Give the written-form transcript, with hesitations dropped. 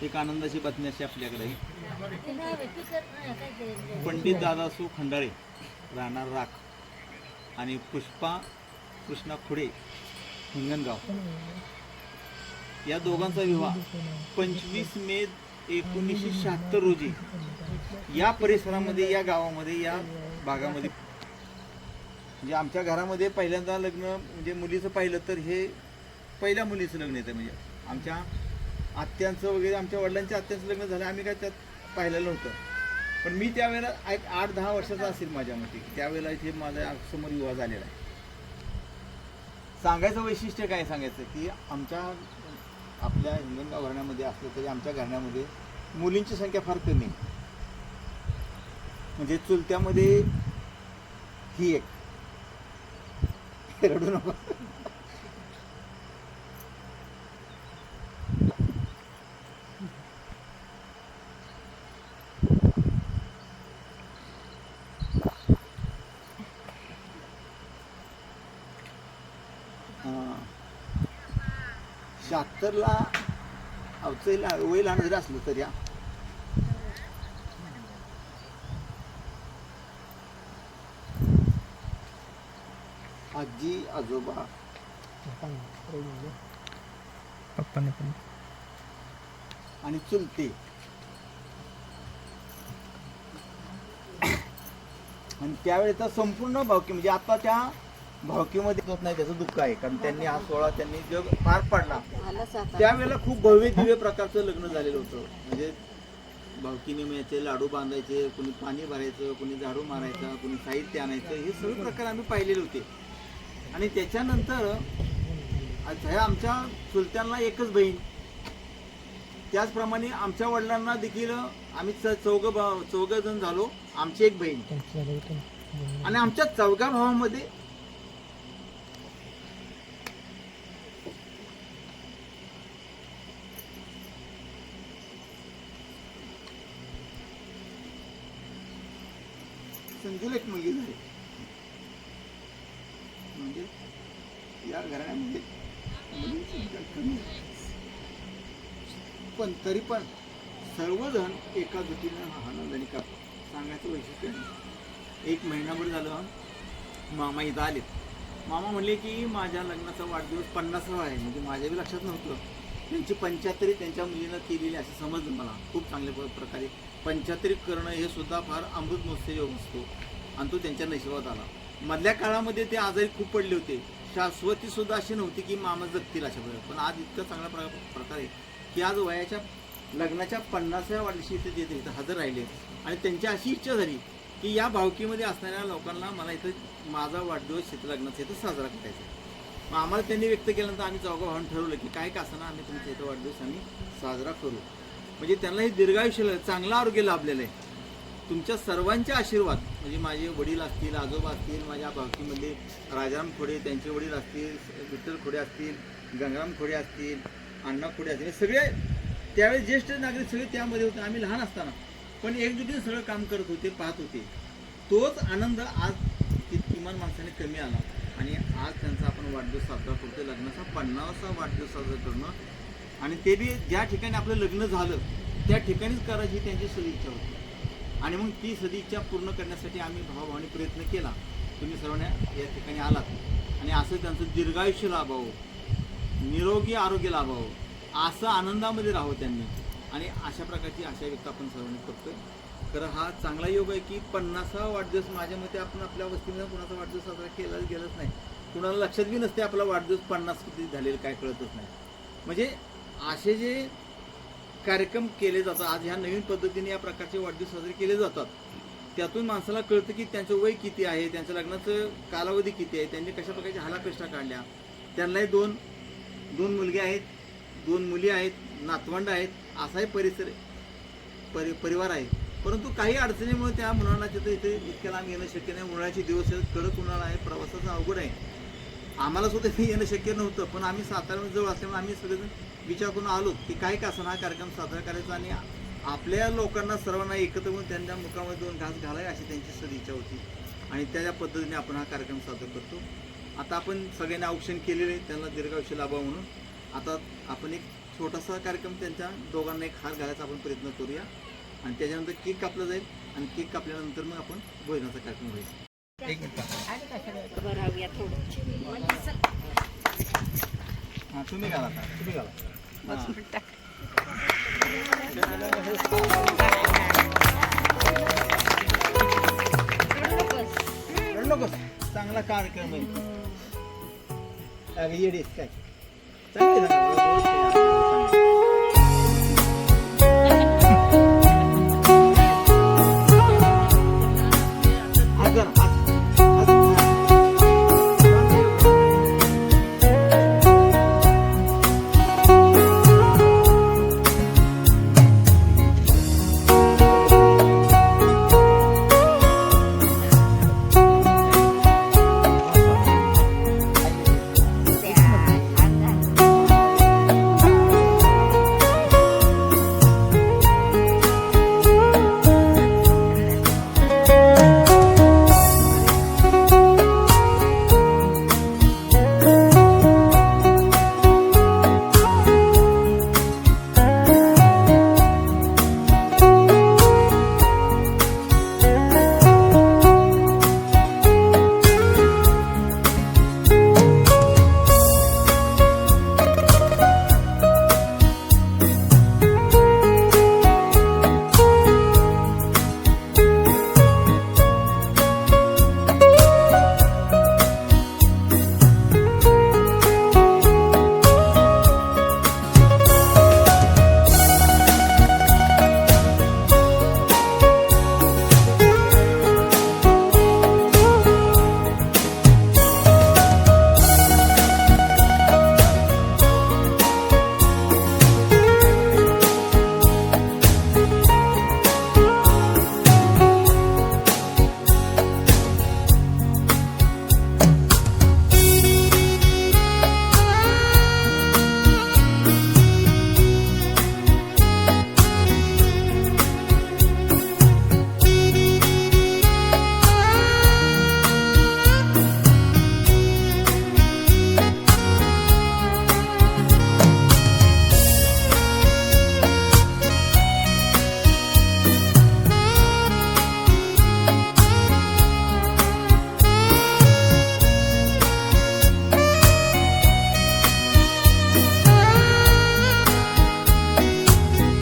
एक आनंदाची बातमी अशी आपल्याकडे पंडित दादासू खंडाळे राहणार राख आणि पुष्पा कृष्णा खुडे हिंगणगाव या दोघांचा विवाह 25 मे 1976 रोजी या परिसरामध्ये, या गावामध्ये, या भागामध्ये, म्हणजे आमच्या घरामध्ये पहिल्यांदा लग्न म्हणजे मुलीचं पाहिलं तर हे पहिल्या मुलीचं लग्न येतं. म्हणजे आमच्या आत्यांचं वगैरे, आमच्या वडिलांच्या आत्यांचं लग्न झालं, आम्ही काय त्यात पाहिलेलं नव्हतं. पण मी त्यावेळेला एक 8-10 वर्षाचा असेल माझ्या मते, त्यावेळेला इथे माझा समोर विवाह झालेला आहे. सांगायचं वैशिष्ट्य काय सांगायचं की आपल्या हिंगणगाव घराण्यामध्ये असलं तरी आमच्या घराण्यामध्ये मुलींची संख्या फार कमी आहे. म्हणजे चुलत्यामध्ये ही एक, रडू नको. ला वय लहान जरी असलं तरी आजी आजोबा आणि चुलते आणि त्यावेळेचा संपूर्ण भावकी, म्हणजे आता त्या भावकीमध्ये होत नाही त्याचं दुःख आहे. कारण त्यांनी हा सोहळा त्यांनी जग पार पाडला त्यावेळेला खूप भव्य दिव्य प्रकारचं लग्न झालेलं होतं. म्हणजे भावकीने मिळायचे, लाडू बांधायचे, कोणी पाणी भरायचं, कोणी झाडू मारायचं, कोणी साहित्य आणायचं, हे सगळे प्रकार आम्ही पाहिलेले होते. आणि त्याच्यानंतर ह्या आमच्या चुलत्यांना एकच बहीण, त्याचप्रमाणे आमच्या वडिलांना देखील आम्ही चौघ जण झालो, आमची एक बहीण. आणि आमच्या चौघा भावामध्ये संजूला एक मुलगी झाली. म्हणजे या घराण्यामध्ये मुलींची संख्या कमी आहे. पण तरी पण सर्वजण एका जुटीनं आनंदाने कापतात. सांगायचं वैशिष्ट्य नाही. 1 महिनाभर झालं मामा इथं आलेत. मामा म्हणले की माझ्या लग्नाचा वाढदिवस 50वा आहे. म्हणजे माझ्याही लक्षात नव्हतं. त्यांची 75 त्यांच्या मुलीनं केलेली असं समजलं मला. खूप चांगल्या प्रकारे 75 करणं हे सुद्धा फार अमृत महोत्सव असतो. आणि तो त्यांच्या नशिबात आला. मधल्या काळामध्ये ते आजारी खूप पडले होते, शाश्वती सुद्धा अशी नव्हती की मामा जगतील अशा प्रकारे. पण आज इतका चांगला प्रकारे की आज वयाच्या लग्नाच्या 50व्या वाढदिवशी इथं हजर राहिले आणि त्यांची अशी इच्छा झाली की या भावकीमध्ये असणाऱ्या लोकांना मला इथं माझा वाढदिवस लग्नाचा इथं साजरा करायचा. मग आम्हाला त्यांनी व्यक्त केल्यानंतर आम्ही चौघा भावांनी ठरवलं की काय का असताना आम्ही तुमचा इथं वाढदिवस आम्ही साजरा करू. म्हणजे त्यांना हे दीर्घायुष्य चांगलं आरोग्य लाभलेलं आहे. तुमच्या सर्वांचे आशीर्वाद म्हणजे माझे वडील असतील, आजोबा असतील, माझ्या भावकीमध्ये राजाराम खोडे त्यांचे वडील असतील, विठ्ठल खोडे असतील, गंगाराम खोडे असतील, अण्णा खोडे असतील, सगळे त्यावेळेस ज्येष्ठ नागरिक सगळे त्यामध्ये होते. आम्ही लहान असताना पण एकजुटीने सगळं काम करत होते, पाहत होते. तोच आनंद आज किमान माणसाने कमी आला आणि आज त्यांचा आपण वाढदिवस साजरा करतोय. लग्नाचा 50वा वाढदिवस साजरा करणं आणि ते बी ज्या ठिकाणी आपलं लग्न झालं त्या ठिकाणीच करायची त्यांची सदिच्छा होती. आणि मग ती सदिच्छा पूर्ण करण्यासाठी आम्ही भावाभावाने प्रयत्न केला. तुम्ही सर्वांना या ठिकाणी आलात आणि असं त्यांचं दीर्घायुष्य लाभावं, निरोगी आरोग्य लाभावं, असं आनंदामध्ये राहावं त्यांनी. आणि अशा प्रकारची आशा व्यक्त आपण सर्वांनी करतोय. खरं हा चांगला योग आहे की 50वा वाढदिवस माझ्या मते आपण आपल्या वस्तीमध्ये कुणाचा वाढदिवस साजरा केला गेलाच नाही. कुणाला लक्षात बी नसते आपला वाढदिवस 50 किती झालेलं काय कळतच नाही. म्हणजे असे जे कार्यक्रम केले जातात आज ह्या नवीन पद्धतीने या प्रकारचे वाढदिवस साजरे केले जातात त्यातून माणसाला कळतं की त्यांचं वय किती आहे, त्यांच्या लग्नाचं कालावधी किती आहे, त्यांनी कशा प्रकारच्या हालापेष्टा काढल्या. त्यांनाही दोन मुलगे आहेत, 2 मुली आहेत, नातवंड आहेत, असाही परिवार आहे. परंतु काही अडचणीमुळे त्या मुलांना तिथं इथे इतक्या लांब येणं शक्य नाही. उन्हाळ्याचे दिवस कडक उन्हाळा आहे, प्रवासाचा अवघड आहे. आम्हाला सुद्धा ते येणं शक्य नव्हतं. पण आम्ही साताऱ्यामध्ये जवळ असल्यामुळे आम्ही सगळेजण विचार करून आलो की काय का असं हा कार्यक्रम साजरा करायचा आणि आपल्या लोकांना सर्वांना एकत्र होऊन त्यांच्या मुखामध्ये 2 घास घालावे अशी त्यांची सदिच्छा होती. आणि त्या पद्धतीने आपण हा कार्यक्रम साजरा करतो. आता आपण सगळ्यांनी औक्षण केलेले त्यांना दीर्घायुष्य लाभावं म्हणून आता आपण एक छोटासा कार्यक्रम त्यांच्या दोघांना एक हार घालायचा आपण प्रयत्न करूया आणि त्याच्यानंतर केक कापला जाईल आणि केक कापल्यानंतर मग आपण भोजनाचा कार्यक्रम होईल. एक मिनिट हां तुम्ही घाला आता तुम्ही घाला नकोस चांगला कार्यक्रम आहे. येडीस काय चांगली